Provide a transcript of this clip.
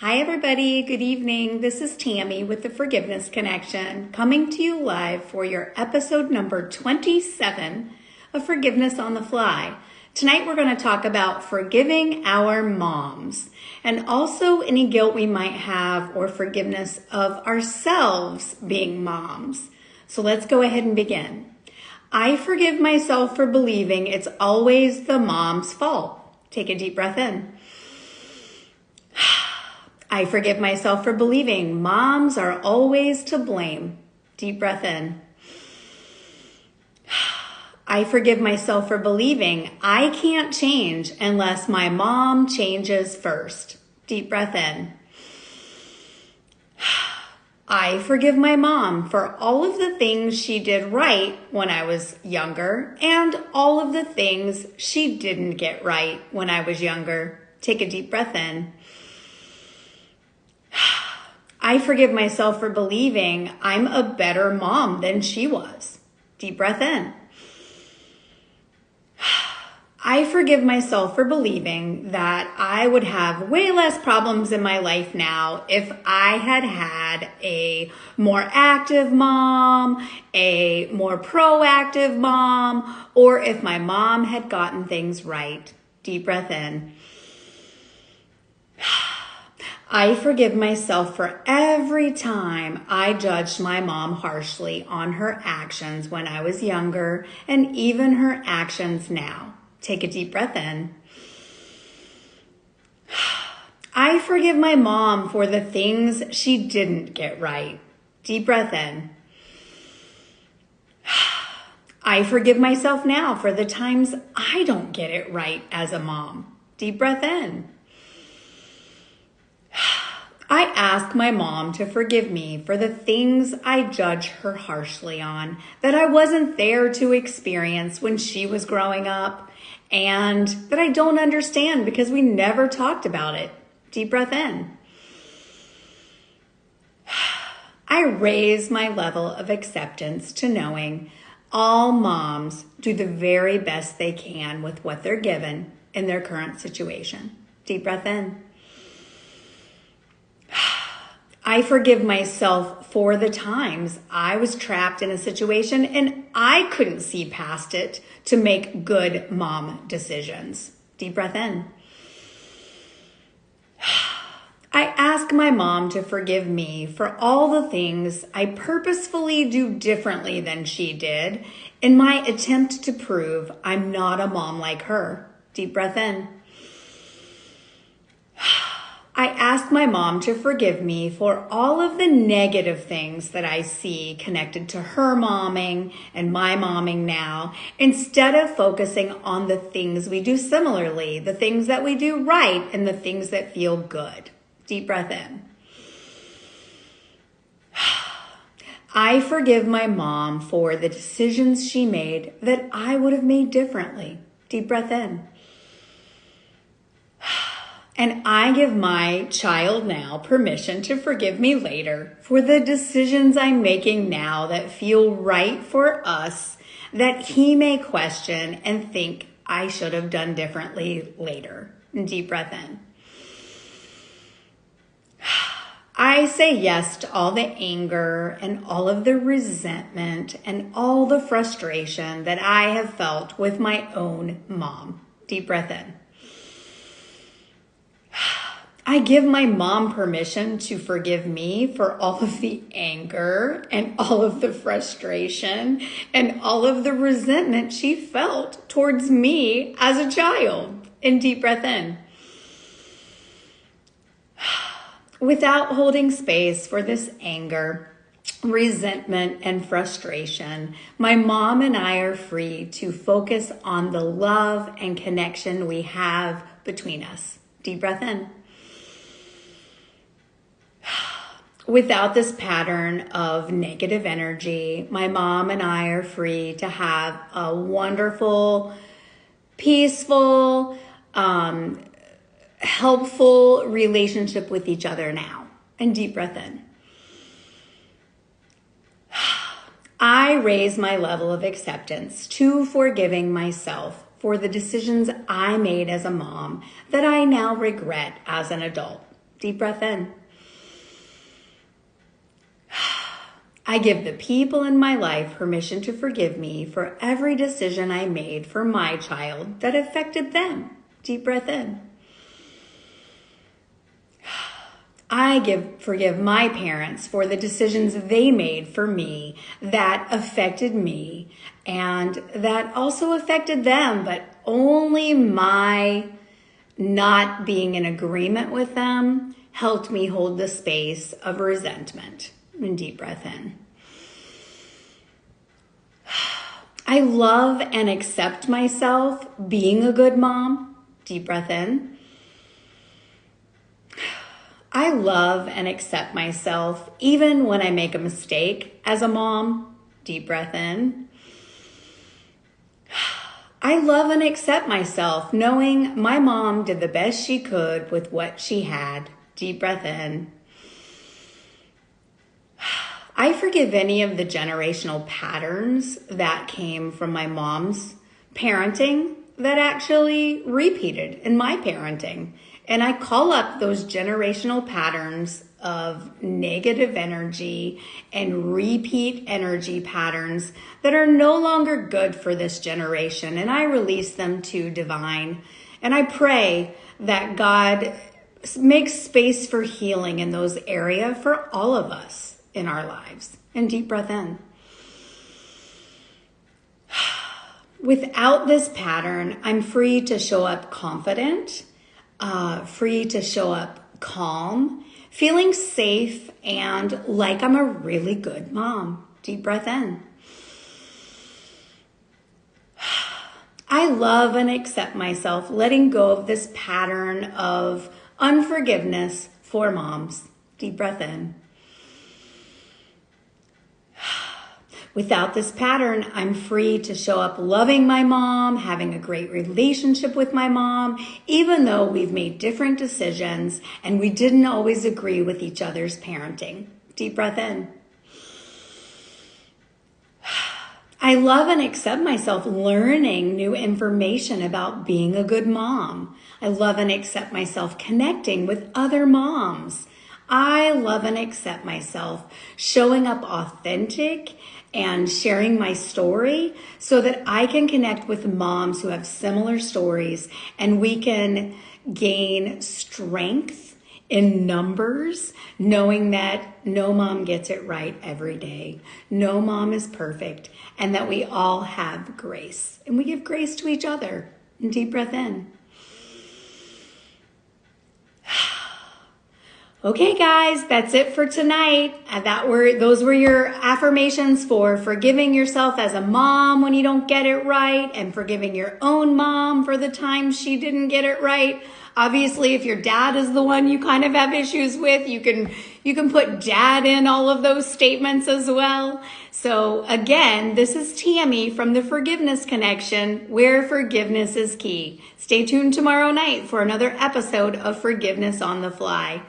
Hi, everybody. Good evening. This is Tammy with the Forgiveness Connection, coming to you live for your episode number 27 of Forgiveness on the Fly. Tonight, we're going to talk about forgiving our moms and also any guilt we might have or forgiveness of ourselves being moms. So let's go ahead and begin. I forgive myself for believing it's always the mom's fault. Take a deep breath in. I forgive myself for believing moms are always to blame. Deep breath in. I forgive myself for believing I can't change unless my mom changes first. Deep breath in. I forgive my mom for all of the things she did right when I was younger and all of the things she didn't get right when I was younger. Take a deep breath in. I forgive myself for believing I'm a better mom than she was. Deep breath in. I forgive myself for believing that I would have way less problems in my life now if I had had a more active mom, a more proactive mom, or if my mom had gotten things right. Deep breath in. I forgive myself for every time I judged my mom harshly on her actions when I was younger and even her actions now. Take a deep breath in. I forgive my mom for the things she didn't get right. Deep breath in. I forgive myself now for the times I don't get it right as a mom. Deep breath in. I ask my mom to forgive me for the things I judge her harshly on, that I wasn't there to experience when she was growing up, and that I don't understand because we never talked about it. Deep breath in. I raise my level of acceptance to knowing all moms do the very best they can with what they're given in their current situation. Deep breath in. I forgive myself for the times I was trapped in a situation and I couldn't see past it to make good mom decisions. Deep breath in. I ask my mom to forgive me for all the things I purposefully do differently than she did in my attempt to prove I'm not a mom like her. Deep breath in. I ask my mom to forgive me for all of the negative things that I see connected to her momming and my momming now, instead of focusing on the things we do similarly, the things that we do right, and the things that feel good. Deep breath in. I forgive my mom for the decisions she made that I would have made differently. Deep breath in. And I give my child now permission to forgive me later for the decisions I'm making now that feel right for us, that he may question and think I should have done differently later. Deep breath in. I say yes to all the anger and all of the resentment and all the frustration that I have felt with my own mom. Deep breath in. I give my mom permission to forgive me for all of the anger and all of the frustration and all of the resentment she felt towards me as a child. And deep breath in. Without holding space for this anger, resentment, and frustration, my mom and I are free to focus on the love and connection we have between us. Deep breath in. Without this pattern of negative energy, my mom and I are free to have a wonderful, peaceful, helpful relationship with each other now. And deep breath in. I raise my level of acceptance to forgiving myself for the decisions I made as a mom that I now regret as an adult. Deep breath in. I give the people in my life permission to forgive me for every decision I made for my child that affected them. Deep breath in. Forgive my parents for the decisions they made for me that affected me and that also affected them, but only my not being in agreement with them helped me hold the space of resentment. And deep breath in. I love and accept myself being a good mom. Deep breath in. I love and accept myself even when I make a mistake as a mom. Deep breath in. I love and accept myself knowing my mom did the best she could with what she had. Deep breath in. I forgive any of the generational patterns that came from my mom's parenting that actually repeated in my parenting. And I call up those generational patterns of negative energy and repeat energy patterns that are no longer good for this generation. And I release them to divine. And I pray that God makes space for healing in those areas for all of us in our lives. And deep breath in. Without this pattern, I'm free to show up confident, free to show up calm, feeling safe and like I'm a really good mom. Deep breath in. I love and accept myself letting go of this pattern of unforgiveness for moms. Deep breath in. Without this pattern, I'm free to show up loving my mom, having a great relationship with my mom, even though we've made different decisions and we didn't always agree with each other's parenting. Deep breath in. I love and accept myself learning new information about being a good mom. I love and accept myself connecting with other moms. I love and accept myself showing up authentic and sharing my story so that I can connect with moms who have similar stories and we can gain strength in numbers, knowing that no mom gets it right every day. No mom is perfect, and that we all have grace. And we give grace to each other. And deep breath in. Okay, guys, that's it for tonight. Those were your affirmations for forgiving yourself as a mom when you don't get it right and forgiving your own mom for the time she didn't get it right. Obviously, if your dad is the one you kind of have issues with, you can put dad in all of those statements as well. So again, this is Tammy from the Forgiveness Connection, where forgiveness is key. Stay tuned tomorrow night for another episode of Forgiveness on the Fly.